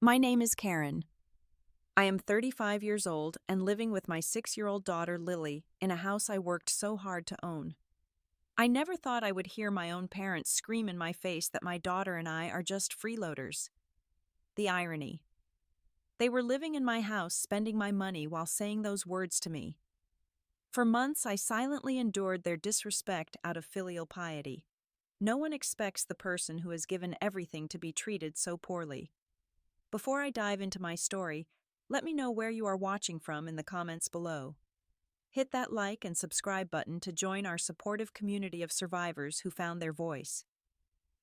My name is Karen. I am 35 years old and living with my 6-year-old daughter Lily in a house I worked so hard to own. I never thought I would hear my own parents scream in my face that my daughter and I are just freeloaders. The irony. They were living in my house, spending my money while saying those words to me. For months, I silently endured their disrespect out of filial piety. No one expects the person who has given everything to be treated so poorly. Before I dive into my story, let me know where you are watching from in the comments below. Hit that like and subscribe button to join our supportive community of survivors who found their voice.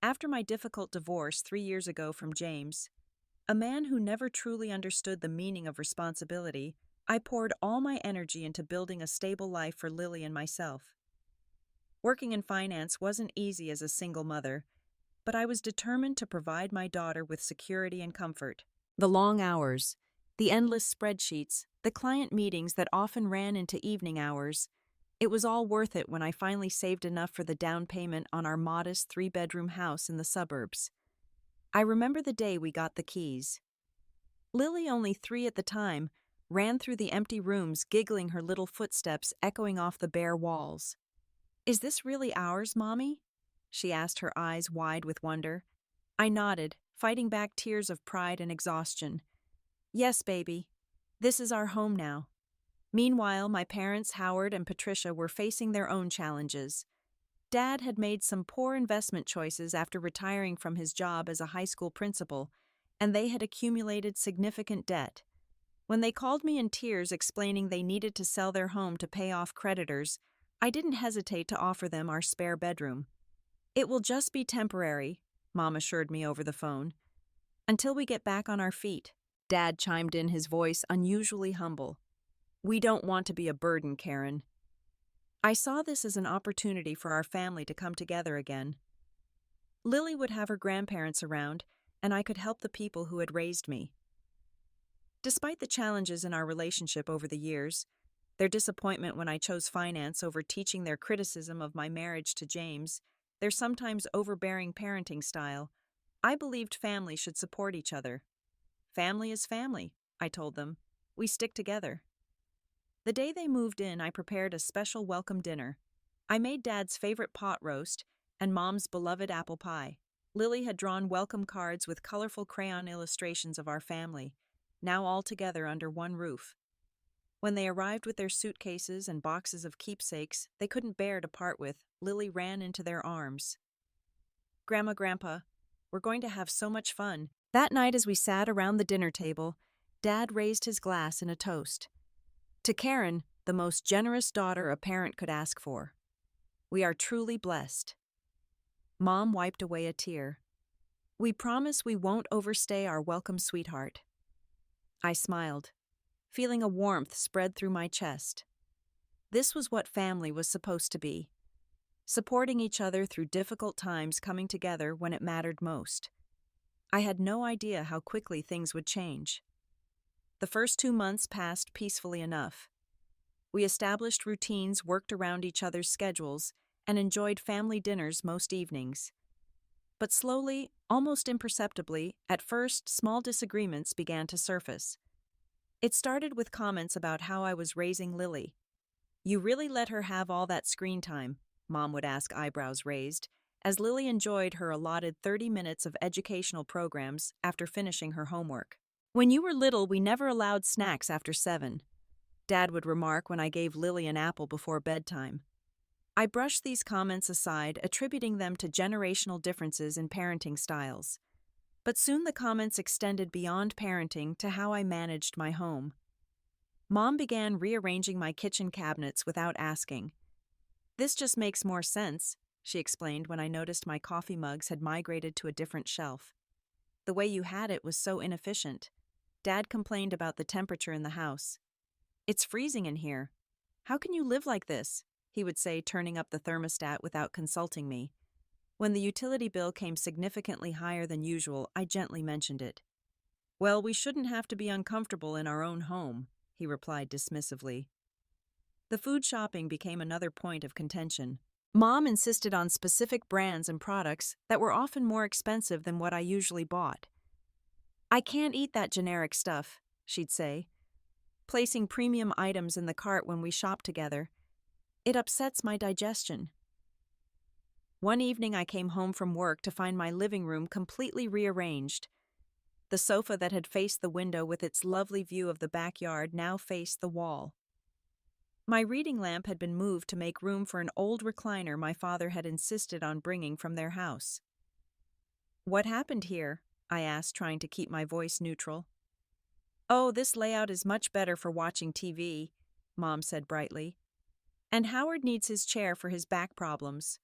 After my difficult divorce 3 years ago from James, a man who never truly understood the meaning of responsibility, I poured all my energy into building a stable life for Lily and myself. Working in finance wasn't easy as a single mother, but I was determined to provide my daughter with security and comfort. The long hours, the endless spreadsheets, the client meetings that often ran into evening hours, it was all worth it when I finally saved enough for the down payment on our modest 3-bedroom house in the suburbs. I remember the day we got the keys. Lily, only 3 at the time, ran through the empty rooms, giggling, her little footsteps echoing off the bare walls. "Is this really ours, Mommy?" she asked, her eyes wide with wonder. I nodded, fighting back tears of pride and exhaustion. "Yes, baby. This is our home now." Meanwhile, my parents, Howard and Patricia, were facing their own challenges. Dad had made some poor investment choices after retiring from his job as a high school principal, and they had accumulated significant debt. When they called me in tears explaining they needed to sell their home to pay off creditors, I didn't hesitate to offer them our spare bedroom. "It will just be temporary," Mom assured me over the phone. "Until we get back on our feet," Dad chimed in, his voice unusually humble. "We don't want to be a burden, Karen." I saw this as an opportunity for our family to come together again. Lily would have her grandparents around, and I could help the people who had raised me. Despite the challenges in our relationship over the years, their disappointment when I chose finance over teaching, their criticism of my marriage to James, their sometimes overbearing parenting style, I believed family should support each other. "Family is family," I told them. "We stick together." The day they moved in, I prepared a special welcome dinner. I made Dad's favorite pot roast and Mom's beloved apple pie. Lily had drawn welcome cards with colorful crayon illustrations of our family, now all together under one roof. When they arrived with their suitcases and boxes of keepsakes they couldn't bear to part with, Lily ran into their arms. "Grandma, Grandpa, we're going to have so much fun." That night, as we sat around the dinner table, Dad raised his glass in a toast. "To Karen, the most generous daughter a parent could ask for. We are truly blessed." Mom wiped away a tear. "We promise we won't overstay our welcome, sweetheart." I smiled, feeling a warmth spread through my chest. This was what family was supposed to be. Supporting each other through difficult times, coming together when it mattered most. I had no idea how quickly things would change. The first 2 months passed peacefully enough. We established routines, worked around each other's schedules, and enjoyed family dinners most evenings. But slowly, almost imperceptibly, at first, small disagreements began to surface. It started with comments about how I was raising Lily. "You really let her have all that screen time?" Mom would ask, eyebrows raised, as Lily enjoyed her allotted 30 minutes of educational programs after finishing her homework. "When you were little, we never allowed snacks after 7, Dad would remark when I gave Lily an apple before bedtime. I brushed these comments aside, attributing them to generational differences in parenting styles. But soon the comments extended beyond parenting to how I managed my home. Mom began rearranging my kitchen cabinets without asking. "This just makes more sense," she explained when I noticed my coffee mugs had migrated to a different shelf. "The way you had it was so inefficient." Dad complained about the temperature in the house. "It's freezing in here. How can you live like this?" he would say, turning up the thermostat without consulting me. When the utility bill came significantly higher than usual, I gently mentioned it. "Well, we shouldn't have to be uncomfortable in our own home," he replied dismissively. The food shopping became another point of contention. Mom insisted on specific brands and products that were often more expensive than what I usually bought. "I can't eat that generic stuff," she'd say, placing premium items in the cart when we shop together. "It upsets my digestion." One evening I came home from work to find my living room completely rearranged. The sofa that had faced the window with its lovely view of the backyard now faced the wall. My reading lamp had been moved to make room for an old recliner my father had insisted on bringing from their house. "What happened here?" I asked, trying to keep my voice neutral. "Oh, this layout is much better for watching TV," Mom said brightly. "And Howard needs his chair for his back problems."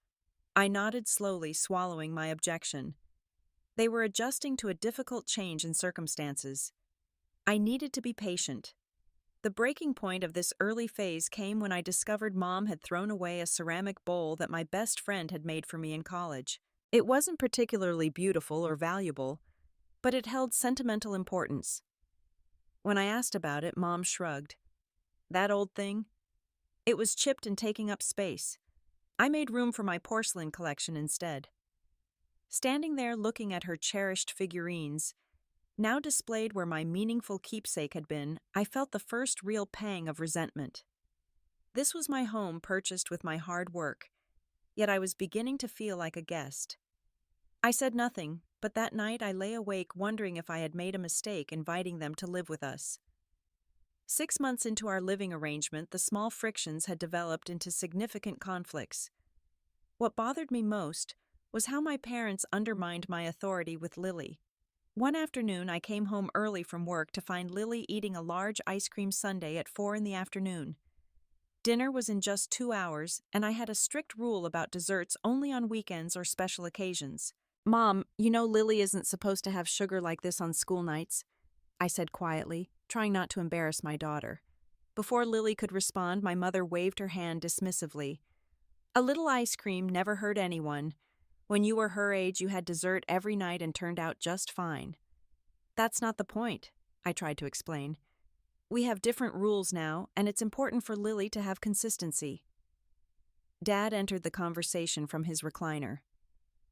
I nodded slowly, swallowing my objection. They were adjusting to a difficult change in circumstances. I needed to be patient. The breaking point of this early phase came when I discovered Mom had thrown away a ceramic bowl that my best friend had made for me in college. It wasn't particularly beautiful or valuable, but it held sentimental importance. When I asked about it, Mom shrugged. "That old thing? It was chipped and taking up space. I made room for my porcelain collection instead." Standing there looking at her cherished figurines, now displayed where my meaningful keepsake had been, I felt the first real pang of resentment. This was my home purchased with my hard work, yet I was beginning to feel like a guest. I said nothing, but that night I lay awake wondering if I had made a mistake inviting them to live with us. 6 months into our living arrangement, the small frictions had developed into significant conflicts. What bothered me most was how my parents undermined my authority with Lily. One afternoon, I came home early from work to find Lily eating a large ice cream sundae at 4 in the afternoon. Dinner was in just 2 hours, and I had a strict rule about desserts only on weekends or special occasions. "Mom, you know Lily isn't supposed to have sugar like this on school nights," I said quietly, trying not to embarrass my daughter. Before Lily could respond, my mother waved her hand dismissively. "A little ice cream never hurt anyone. When you were her age, you had dessert every night and turned out just fine." "That's not the point," I tried to explain. "We have different rules now, and it's important for Lily to have consistency." Dad entered the conversation from his recliner.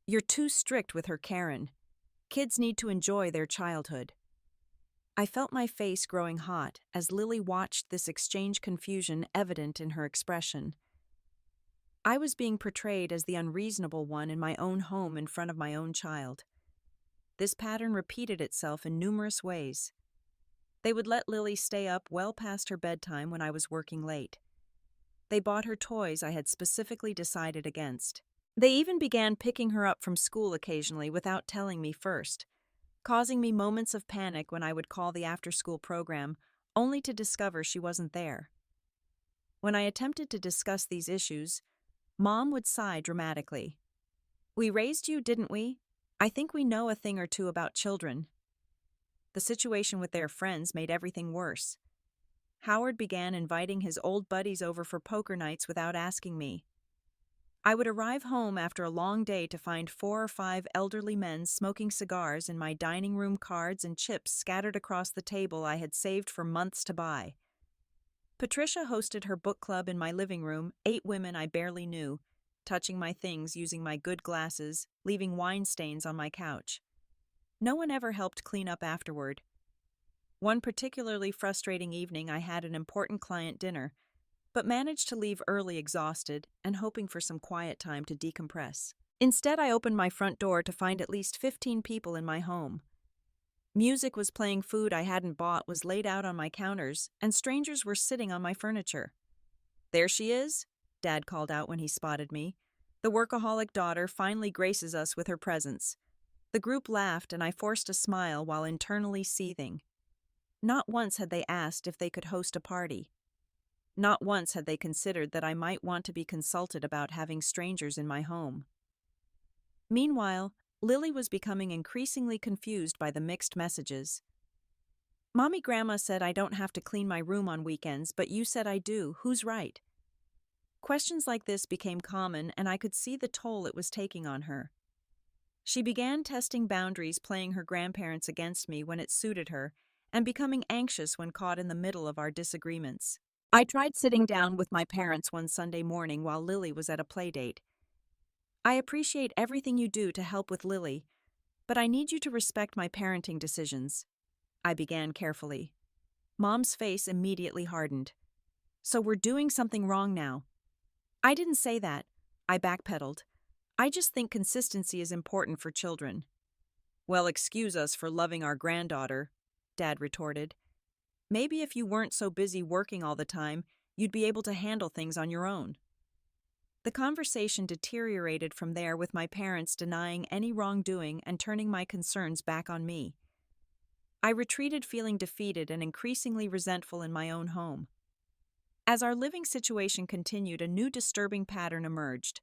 "You're too strict with her, Karen. Kids need to enjoy their childhood." I felt my face growing hot as Lily watched this exchange, confusion evident in her expression. I was being portrayed as the unreasonable one in my own home in front of my own child. This pattern repeated itself in numerous ways. They would let Lily stay up well past her bedtime when I was working late. They bought her toys I had specifically decided against. They even began picking her up from school occasionally without telling me first, causing me moments of panic when I would call the after-school program, only to discover she wasn't there. When I attempted to discuss these issues, Mom would sigh dramatically. "We raised you, didn't we? I think we know a thing or two about children." The situation with their friends made everything worse. Howard began inviting his old buddies over for poker nights without asking me. I would arrive home after a long day to find 4 or 5 elderly men smoking cigars in my dining room, cards and chips scattered across the table I had saved for months to buy. Patricia hosted her book club in my living room, 8 women I barely knew, touching my things using my good glasses, leaving wine stains on my couch. No one ever helped clean up afterward. One particularly frustrating evening I had an important client dinner, but managed to leave early exhausted and hoping for some quiet time to decompress. Instead, I opened my front door to find at least 15 people in my home. Music was playing, food I hadn't bought was laid out on my counters, and strangers were sitting on my furniture. "There she is," Dad called out when he spotted me. "The workaholic daughter finally graces us with her presence." The group laughed, and I forced a smile while internally seething. Not once had they asked if they could host a party. Not once had they considered that I might want to be consulted about having strangers in my home. Meanwhile, Lily was becoming increasingly confused by the mixed messages. "Mommy, Grandma said I don't have to clean my room on weekends, but you said I do. Who's right?" Questions like this became common, and I could see the toll it was taking on her. She began testing boundaries, playing her grandparents against me when it suited her, and becoming anxious when caught in the middle of our disagreements. I tried sitting down with my parents one Sunday morning while Lily was at a play date. "I appreciate everything you do to help with Lily, but I need you to respect my parenting decisions. I began carefully. Mom's face immediately hardened. So we're doing something wrong now. I didn't say that. I backpedaled. I just think consistency is important for children. Well, excuse us for loving our granddaughter, Dad retorted. Maybe if you weren't so busy working all the time, you'd be able to handle things on your own. The conversation deteriorated from there, with my parents denying any wrongdoing and turning my concerns back on me. I retreated, feeling defeated and increasingly resentful in my own home. As our living situation continued, a new disturbing pattern emerged.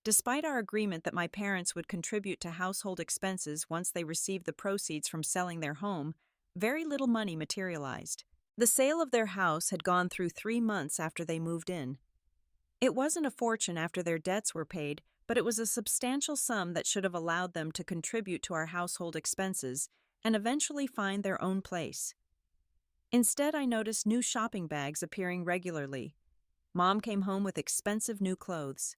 Despite our agreement that my parents would contribute to household expenses once they received the proceeds from selling their home, very little money materialized. The sale of their house had gone through 3 months after they moved in. It wasn't a fortune after their debts were paid, but it was a substantial sum that should have allowed them to contribute to our household expenses and eventually find their own place. Instead, I noticed new shopping bags appearing regularly. Mom came home with expensive new clothes.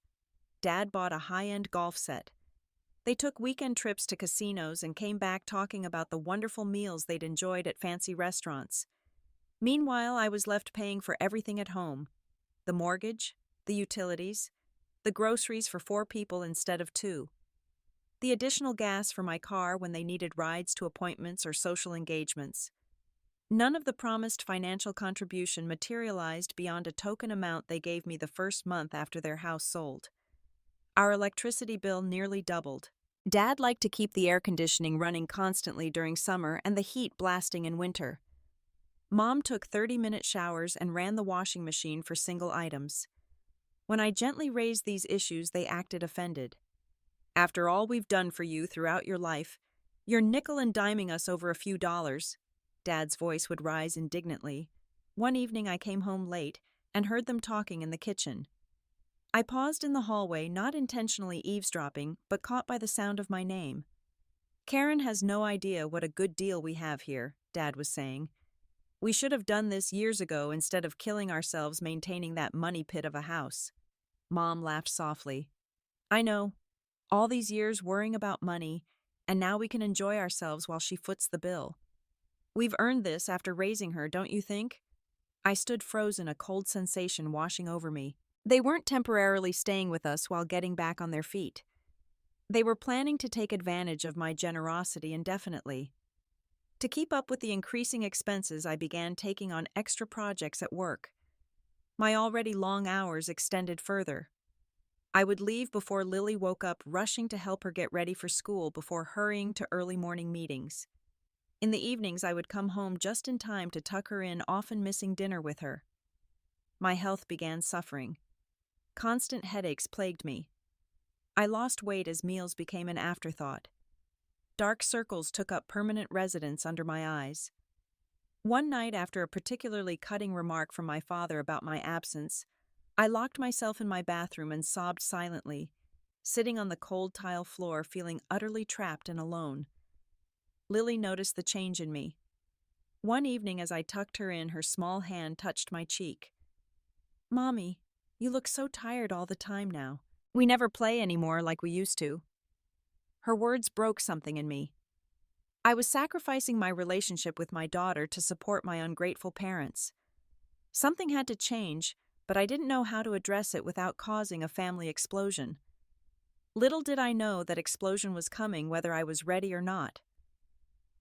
Dad bought a high-end golf set. They took weekend trips to casinos and came back talking about the wonderful meals they'd enjoyed at fancy restaurants. Meanwhile, I was left paying for everything at home: the mortgage, the utilities, the groceries for 4 people instead of 2, the additional gas for my car when they needed rides to appointments or social engagements. None of the promised financial contribution materialized beyond a token amount they gave me the first month after their house sold. Our electricity bill nearly doubled. Dad liked to keep the air conditioning running constantly during summer and the heat blasting in winter. Mom took 30-minute showers and ran the washing machine for single items. When I gently raised these issues, they acted offended. After all we've done for you throughout your life, you're nickel and diming us over a few dollars. Dad's voice would rise indignantly. One evening I came home late and heard them talking in the kitchen. I paused in the hallway, not intentionally eavesdropping, but caught by the sound of my name. Karen has no idea what a good deal we have here, Dad was saying. We should have done this years ago instead of killing ourselves maintaining that money pit of a house. Mom laughed softly. I know. All these years worrying about money, and now we can enjoy ourselves while she foots the bill. We've earned this after raising her, don't you think? I stood frozen, a cold sensation washing over me. They weren't temporarily staying with us while getting back on their feet. They were planning to take advantage of my generosity indefinitely. To keep up with the increasing expenses, I began taking on extra projects at work. My already long hours extended further. I would leave before Lily woke up, rushing to help her get ready for school before hurrying to early morning meetings. In the evenings, I would come home just in time to tuck her in, often missing dinner with her. My health began suffering. Constant headaches plagued me. I lost weight as meals became an afterthought. Dark circles took up permanent residence under my eyes. One night, after a particularly cutting remark from my father about my absence, I locked myself in my bathroom and sobbed silently, sitting on the cold tile floor, feeling utterly trapped and alone. Lily noticed the change in me. One evening, as I tucked her in, her small hand touched my cheek. "Mommy, you look so tired all the time now. We never play anymore like we used to." Her words broke something in me. I was sacrificing my relationship with my daughter to support my ungrateful parents. Something had to change, but I didn't know how to address it without causing a family explosion. Little did I know that explosion was coming, whether I was ready or not.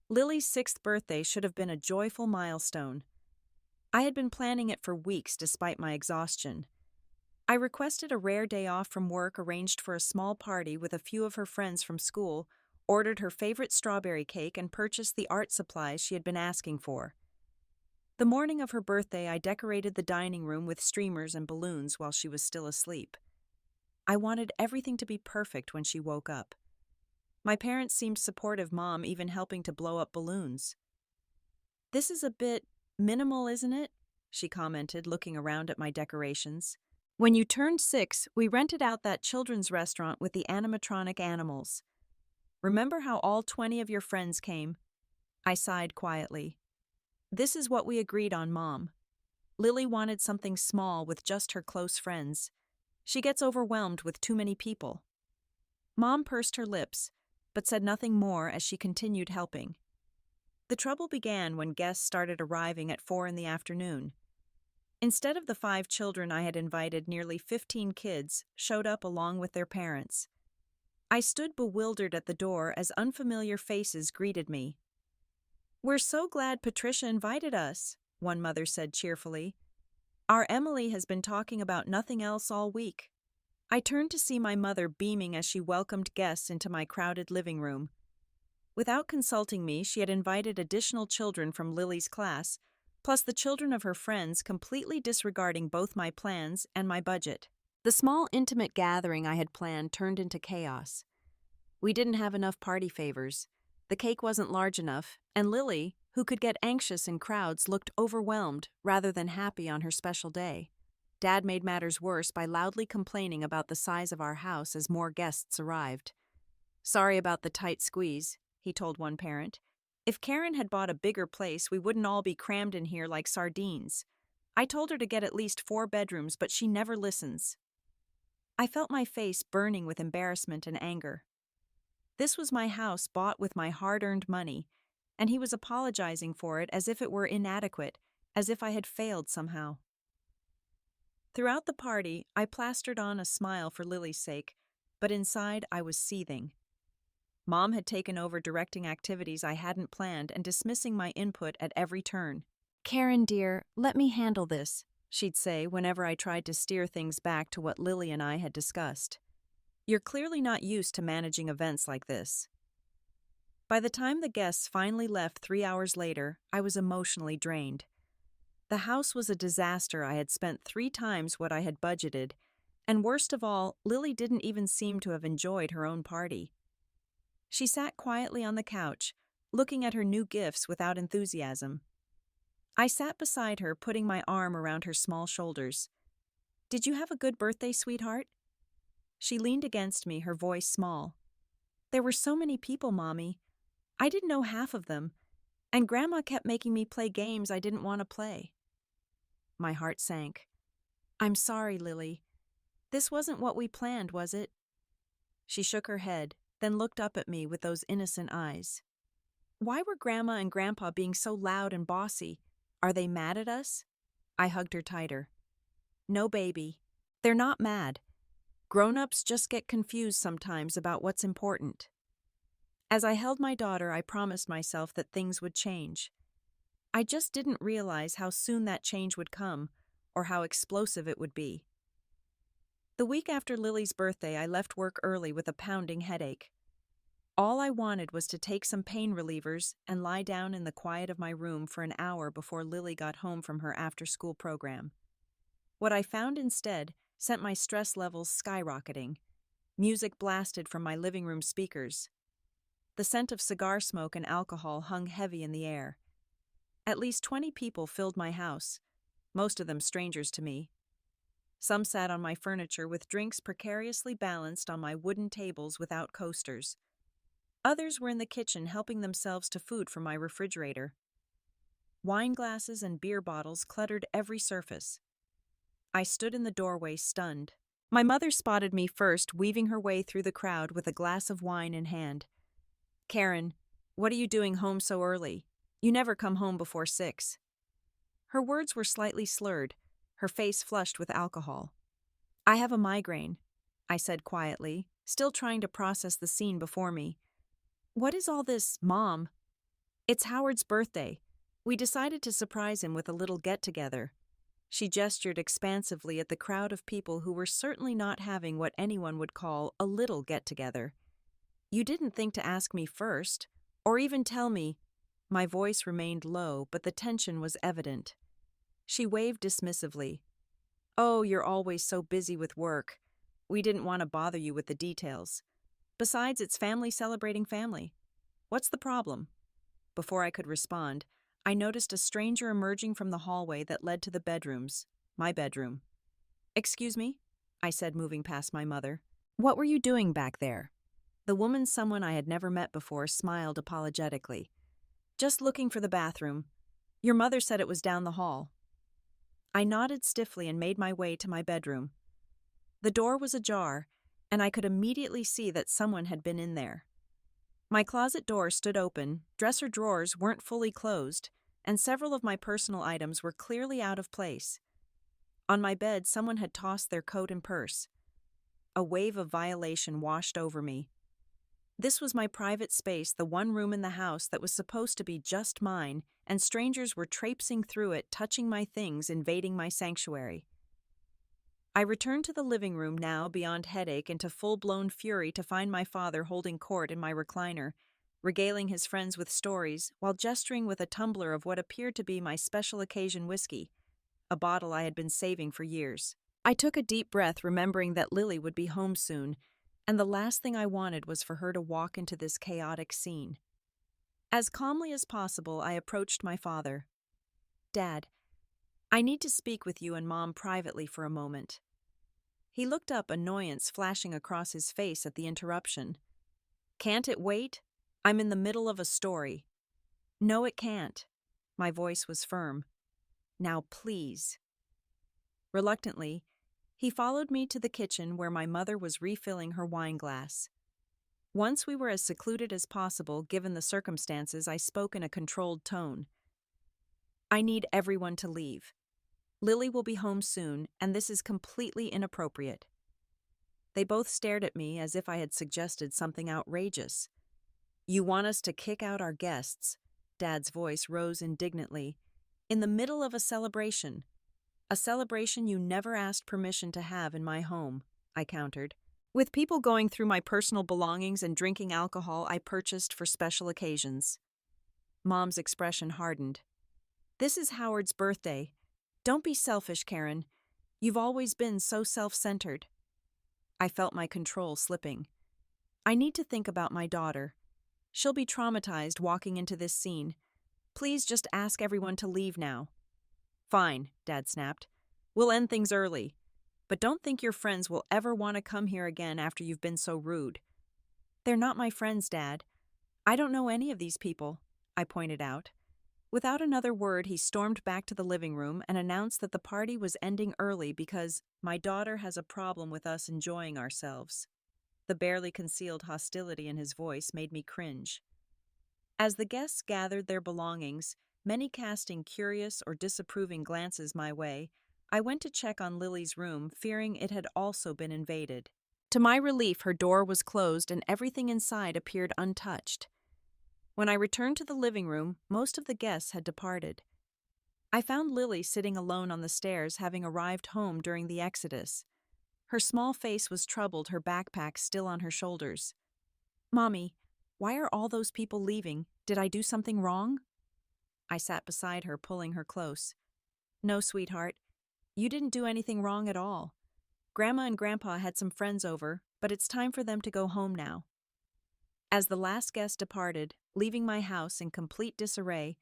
Lily's 6th birthday should have been a joyful milestone. I had been planning it for weeks despite my exhaustion. I requested a rare day off from work, arranged for a small party with a few of her friends from school, ordered her favorite strawberry cake, and purchased the art supplies she had been asking for. The morning of her birthday, I decorated the dining room with streamers and balloons while she was still asleep. I wanted everything to be perfect when she woke up. My parents seemed supportive, Mom even helping to blow up balloons. "This is a bit minimal, isn't it?" she commented, looking around at my decorations. "When you turned 6, we rented out that children's restaurant with the animatronic animals. Remember how all 20 of your friends came?" I sighed quietly. "This is what we agreed on, Mom. Lily wanted something small with just her close friends. She gets overwhelmed with too many people." Mom pursed her lips. but said nothing more as she continued helping. The trouble began when guests started arriving at 4 in the afternoon. Instead of the 5 children I had invited, nearly 15 kids showed up along with their parents. I stood bewildered at the door as unfamiliar faces greeted me. "We're so glad Patricia invited us," one mother said cheerfully. "Our Emily has been talking about nothing else all week." I turned to see my mother beaming as she welcomed guests into my crowded living room. Without consulting me, she had invited additional children from Lily's class, plus the children of her friends, completely disregarding both my plans and my budget. The small, intimate gathering I had planned turned into chaos. We didn't have enough party favors. The cake wasn't large enough, and Lily, who could get anxious in crowds, looked overwhelmed rather than happy on her special day. Dad made matters worse by loudly complaining about the size of our house as more guests arrived. "Sorry about the tight squeeze," he told one parent. "If Karen had bought a bigger place, we wouldn't all be crammed in here like sardines. I told her to get at least 4 bedrooms, but she never listens." I felt my face burning with embarrassment and anger. This was my house bought with my hard-earned money, and he was apologizing for it as if it were inadequate, as if I had failed somehow. Throughout the party, I plastered on a smile for Lily's sake, but inside I was seething. Mom had taken over directing activities I hadn't planned and dismissing my input at every turn. "Karen, dear, let me handle this," she'd say whenever I tried to steer things back to what Lily and I had discussed. "You're clearly not used to managing events like this." By the time the guests finally left 3 hours later, I was emotionally drained. The house was a disaster. I had spent 3 times what I had budgeted, and worst of all, Lily didn't even seem to have enjoyed her own party. She sat quietly on the couch, looking at her new gifts without enthusiasm. I sat beside her, putting my arm around her small shoulders. "Did you have a good birthday, sweetheart?" She leaned against me, her voice small. "There were so many people, Mommy. I didn't know half of them, and Grandma kept making me play games I didn't want to play." My heart sank. "I'm sorry, Lily. This wasn't what we planned, was it?" She shook her head, then looked up at me with those innocent eyes. "Why were Grandma and Grandpa being so loud and bossy? Are they mad at us?" I hugged her tighter. "No, baby. They're not mad. Grown-ups just get confused sometimes about what's important." As I held my daughter, I promised myself that things would change. I just didn't realize how soon that change would come, or how explosive it would be. The week after Lily's birthday, I left work early with a pounding headache. All I wanted was to take some pain relievers and lie down in the quiet of my room for an hour before Lily got home from her after-school program. What I found instead sent my stress levels skyrocketing. Music blasted from my living room speakers. The scent of cigar smoke and alcohol hung heavy in the air. At least 20 people filled my house, most of them strangers to me. Some sat on my furniture with drinks precariously balanced on my wooden tables without coasters. Others were in the kitchen helping themselves to food from my refrigerator. Wine glasses and beer bottles cluttered every surface. I stood in the doorway, stunned. My mother spotted me first, weaving her way through the crowd with a glass of wine in hand. "Karen, what are you doing home so early? You never come home before 6. Her words were slightly slurred, her face flushed with alcohol. "I have a migraine," I said quietly, still trying to process the scene before me. "What is all this, Mom?" "It's Howard's birthday. We decided to surprise him with a little get-together." She gestured expansively at the crowd of people who were certainly not having what anyone would call a little get-together. "You didn't think to ask me first, or even tell me—" My voice remained low, but the tension was evident. She waved dismissively. "Oh, you're always so busy with work. We didn't want to bother you with the details. Besides, it's family celebrating family. What's the problem?" Before I could respond, I noticed a stranger emerging from the hallway that led to the bedrooms, my bedroom. "Excuse me?" I said, moving past my mother. "What were you doing back there?" The woman, someone I had never met before, smiled apologetically. "Just looking for the bathroom. Your mother said it was down the hall." I nodded stiffly and made my way to my bedroom. The door was ajar, and I could immediately see that someone had been in there. My closet door stood open, dresser drawers weren't fully closed, and several of my personal items were clearly out of place. On my bed, someone had tossed their coat and purse. A wave of violation washed over me. This was my private space, the one room in the house that was supposed to be just mine, and strangers were traipsing through it, touching my things, invading my sanctuary. I returned to the living room now, beyond headache and to full-blown fury, to find my father holding court in my recliner, regaling his friends with stories, while gesturing with a tumbler of what appeared to be my special occasion whiskey, a bottle I had been saving for years. I took a deep breath, remembering that Lily would be home soon, and the last thing I wanted was for her to walk into this chaotic scene. As calmly as possible, I approached my father. "Dad, I need to speak with you and Mom privately for a moment." He looked up, annoyance flashing across his face at the interruption. "Can't it wait? I'm in the middle of a story." "No, it can't." My voice was firm. "Now, please." Reluctantly, he followed me to the kitchen where my mother was refilling her wine glass. Once we were as secluded as possible, given the circumstances, I spoke in a controlled tone. "I need everyone to leave. Lily will be home soon, and this is completely inappropriate." They both stared at me as if I had suggested something outrageous. "You want us to kick out our guests?" Dad's voice rose indignantly. "In the middle of a celebration. A celebration you never asked permission to have in my home," I countered. "With people going through my personal belongings and drinking alcohol I purchased for special occasions." Mom's expression hardened. "This is Howard's birthday. Don't be selfish, Karen. You've always been so self-centered." I felt my control slipping. "I need to think about my daughter. She'll be traumatized walking into this scene. Please just ask everyone to leave now." "Fine," Dad snapped. "We'll end things early. But don't think your friends will ever want to come here again after you've been so rude." "They're not my friends, Dad. I don't know any of these people," I pointed out. Without another word, he stormed back to the living room and announced that the party was ending early because "my daughter has a problem with us enjoying ourselves." The barely concealed hostility in his voice made me cringe. As the guests gathered their belongings, many casting curious or disapproving glances my way, I went to check on Lily's room, fearing it had also been invaded. To my relief, her door was closed and everything inside appeared untouched. When I returned to the living room, most of the guests had departed. I found Lily sitting alone on the stairs, having arrived home during the exodus. Her small face was troubled, her backpack still on her shoulders. "Mommy, why are all those people leaving? Did I do something wrong?" I sat beside her, pulling her close. "No, sweetheart. You didn't do anything wrong at all. Grandma and Grandpa had some friends over, but it's time for them to go home now." As the last guest departed, leaving my house in complete disarray,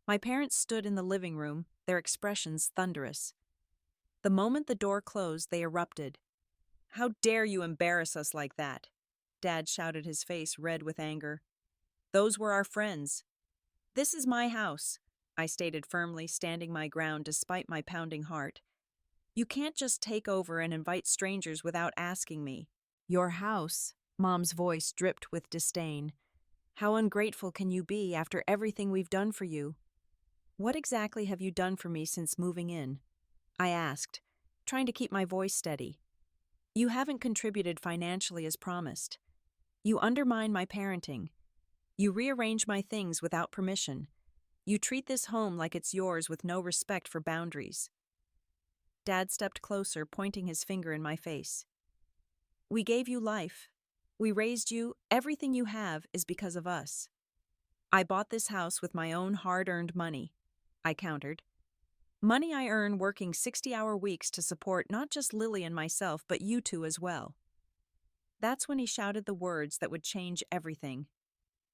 my parents stood in the living room, their expressions thunderous. The moment the door closed, they erupted. "How dare you embarrass us like that?" Dad shouted, his face red with anger. "Those were our friends." "This is my house," I stated firmly, standing my ground despite my pounding heart. "You can't just take over and invite strangers without asking me." "Your house," Mom's voice dripped with disdain. "How ungrateful can you be after everything we've done for you?" "What exactly have you done for me since moving in?" I asked, trying to keep my voice steady. "You haven't contributed financially as promised. You undermine my parenting. You rearrange my things without permission. You treat this home like it's yours with no respect for boundaries." Dad stepped closer, pointing his finger in my face. "We gave you life. We raised you. Everything you have is because of us." "I bought this house with my own hard-earned money," I countered. "Money I earn working 60-hour weeks to support not just Lily and myself, but you two as well." That's when he shouted the words that would change everything.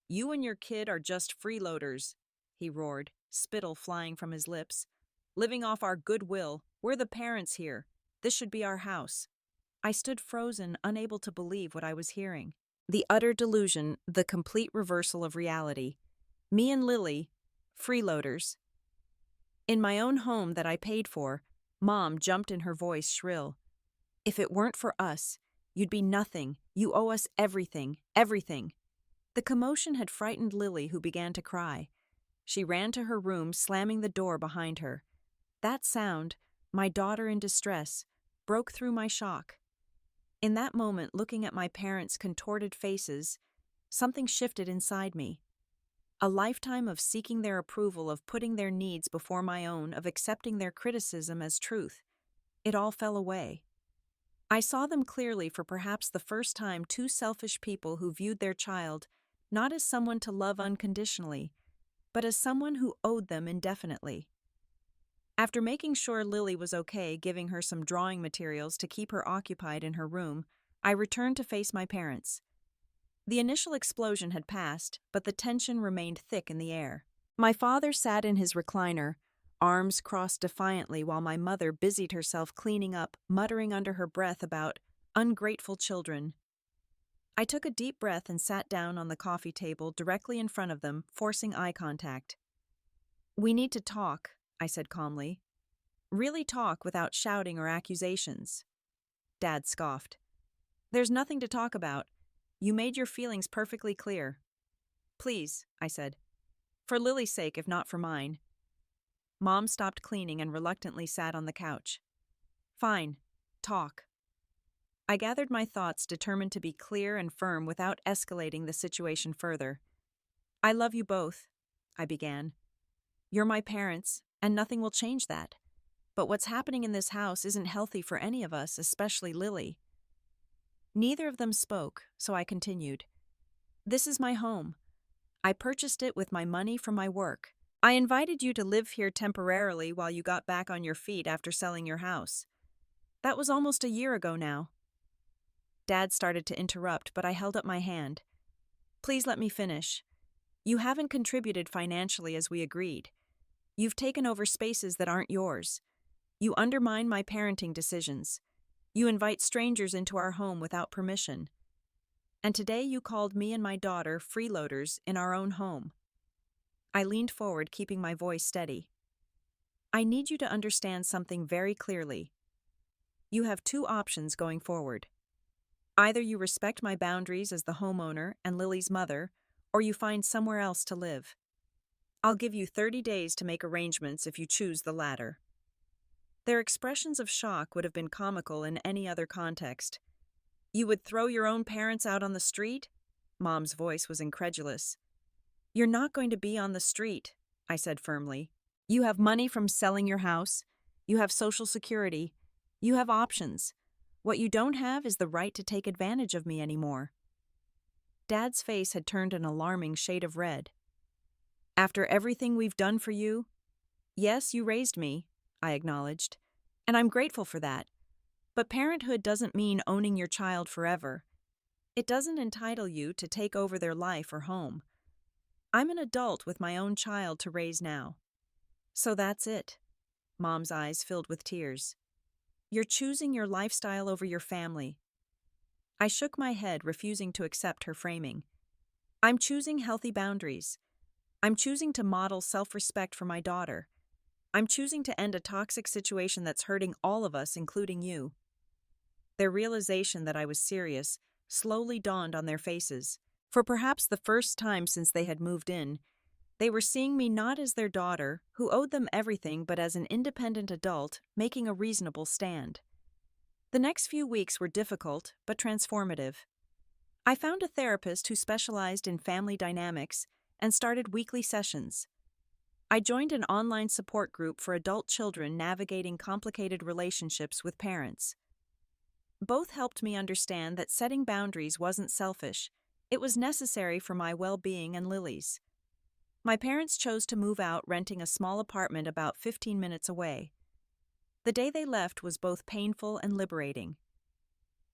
"You and your kid are just freeloaders," he roared, spittle flying from his lips. "Living off our goodwill. We're the parents here. This should be our house." I stood frozen, unable to believe what I was hearing. The utter delusion, the complete reversal of reality. Me and Lily, freeloaders. In my own home that I paid for, Mom jumped in, her voice shrill. "If it weren't for us, you'd be nothing. You owe us everything, everything." The commotion had frightened Lily, who began to cry. She ran to her room, slamming the door behind her. That sound, my daughter in distress, broke through my shock. In that moment, looking at my parents' contorted faces, something shifted inside me. A lifetime of seeking their approval, of putting their needs before my own, of accepting their criticism as truth. It all fell away. I saw them clearly for perhaps the first time, two selfish people who viewed their child not as someone to love unconditionally, but as someone who owed them indefinitely. After making sure Lily was okay, giving her some drawing materials to keep her occupied in her room, I returned to face my parents. The initial explosion had passed, but the tension remained thick in the air. My father sat in his recliner, arms crossed defiantly, while my mother busied herself cleaning up, muttering under her breath about ungrateful children. I took a deep breath and sat down on the coffee table directly in front of them, forcing eye contact. "We need to talk," I said calmly. "Really talk, without shouting or accusations." Dad scoffed. "There's nothing to talk about. You made your feelings perfectly clear." "Please," I said. "For Lily's sake, if not for mine." Mom stopped cleaning and reluctantly sat on the couch. "Fine. Talk." I gathered my thoughts, determined to be clear and firm without escalating the situation further. "I love you both," I began. "You're my parents, and nothing will change that. But what's happening in this house isn't healthy for any of us, especially Lily." Neither of them spoke, so I continued. "This is my home. I purchased it with my money from my work. I invited you to live here temporarily while you got back on your feet after selling your house. That was almost a year ago now." Dad started to interrupt, but I held up my hand. "Please let me finish. You haven't contributed financially as we agreed. You've taken over spaces that aren't yours. You undermine my parenting decisions. You invite strangers into our home without permission. And today you called me and my daughter freeloaders in our own home." I leaned forward, keeping my voice steady. "I need you to understand something very clearly. You have two options going forward. Either you respect my boundaries as the homeowner and Lily's mother, or you find somewhere else to live. I'll give you 30 days to make arrangements if you choose the latter." Their expressions of shock would have been comical in any other context. "You would throw your own parents out on the street?" Mom's voice was incredulous. "You're not going to be on the street," I said firmly. "You have money from selling your house. You have Social Security. You have options. What you don't have is the right to take advantage of me anymore." Dad's face had turned an alarming shade of red. "After everything we've done for you?" "Yes, you raised me," I acknowledged, "and I'm grateful for that. But parenthood doesn't mean owning your child forever. It doesn't entitle you to take over their life or home. I'm an adult with my own child to raise now." "So that's it." Mom's eyes filled with tears. "You're choosing your lifestyle over your family." I shook my head, refusing to accept her framing. "I'm choosing healthy boundaries. I'm choosing to model self-respect for my daughter. I'm choosing to end a toxic situation that's hurting all of us, including you." Their realization that I was serious slowly dawned on their faces. For perhaps the first time since they had moved in, they were seeing me not as their daughter, who owed them everything, but as an independent adult making a reasonable stand. The next few weeks were difficult, but transformative. I found a therapist who specialized in family dynamics and started weekly sessions. I joined an online support group for adult children navigating complicated relationships with parents. Both helped me understand that setting boundaries wasn't selfish. It was necessary for my well-being and Lily's. My parents chose to move out, renting a small apartment about 15 minutes away. The day they left was both painful and liberating.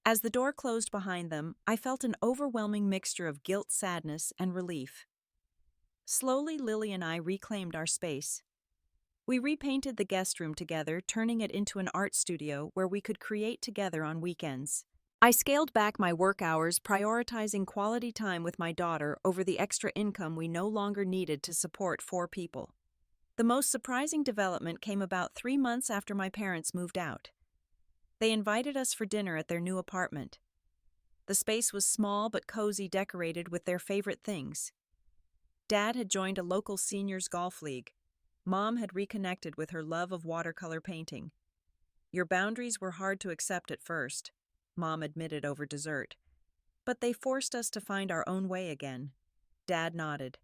As the door closed behind them, I felt an overwhelming mixture of guilt, sadness, and relief. Slowly, Lily and I reclaimed our space. We repainted the guest room together, turning it into an art studio where we could create together on weekends. I scaled back my work hours, prioritizing quality time with my daughter over the extra income we no longer needed to support 4 people. The most surprising development came about 3 months after my parents moved out. They invited us for dinner at their new apartment. The space was small but cozy, decorated with their favorite things. Dad had joined a local seniors golf league. Mom had reconnected with her love of watercolor painting. Your boundaries were hard to accept at first, Mom admitted over dessert. But they forced us to find our own way again. Dad nodded.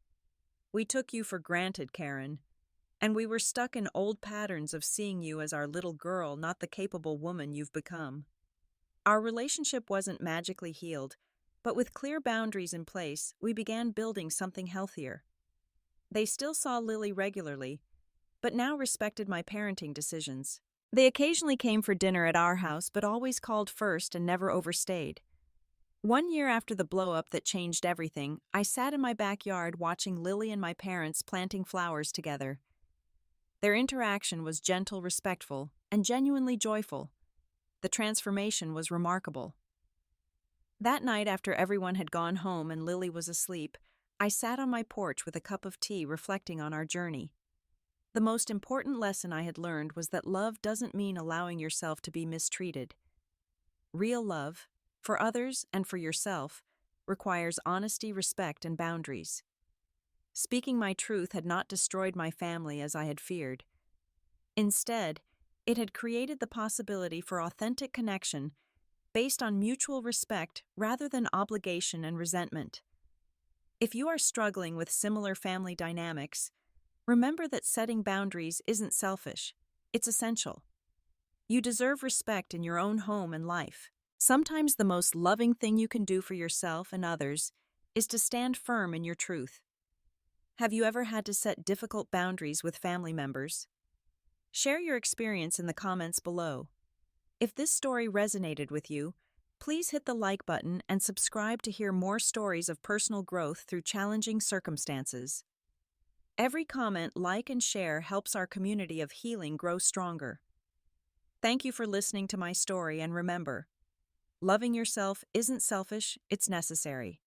We took you for granted, Karen. And we were stuck in old patterns of seeing you as our little girl, not the capable woman you've become. Our relationship wasn't magically healed, but with clear boundaries in place, we began building something healthier. They still saw Lily regularly, but now respected my parenting decisions. They occasionally came for dinner at our house, but always called first and never overstayed. One year after the blow-up that changed everything, I sat in my backyard watching Lily and my parents planting flowers together. Their interaction was gentle, respectful, and genuinely joyful. The transformation was remarkable. That night, after everyone had gone home and Lily was asleep, I sat on my porch with a cup of tea reflecting on our journey. The most important lesson I had learned was that love doesn't mean allowing yourself to be mistreated. Real love, for others and for yourself, requires honesty, respect, and boundaries. Speaking my truth had not destroyed my family as I had feared. Instead, it had created the possibility for authentic connection based on mutual respect rather than obligation and resentment. If you are struggling with similar family dynamics, remember that setting boundaries isn't selfish, it's essential. You deserve respect in your own home and life. Sometimes the most loving thing you can do for yourself and others is to stand firm in your truth. Have you ever had to set difficult boundaries with family members? Share your experience in the comments below. If this story resonated with you, please hit the like button and subscribe to hear more stories of personal growth through challenging circumstances. Every comment, like, and share helps our community of healing grow stronger. Thank you for listening to my story, and remember, loving yourself isn't selfish, it's necessary.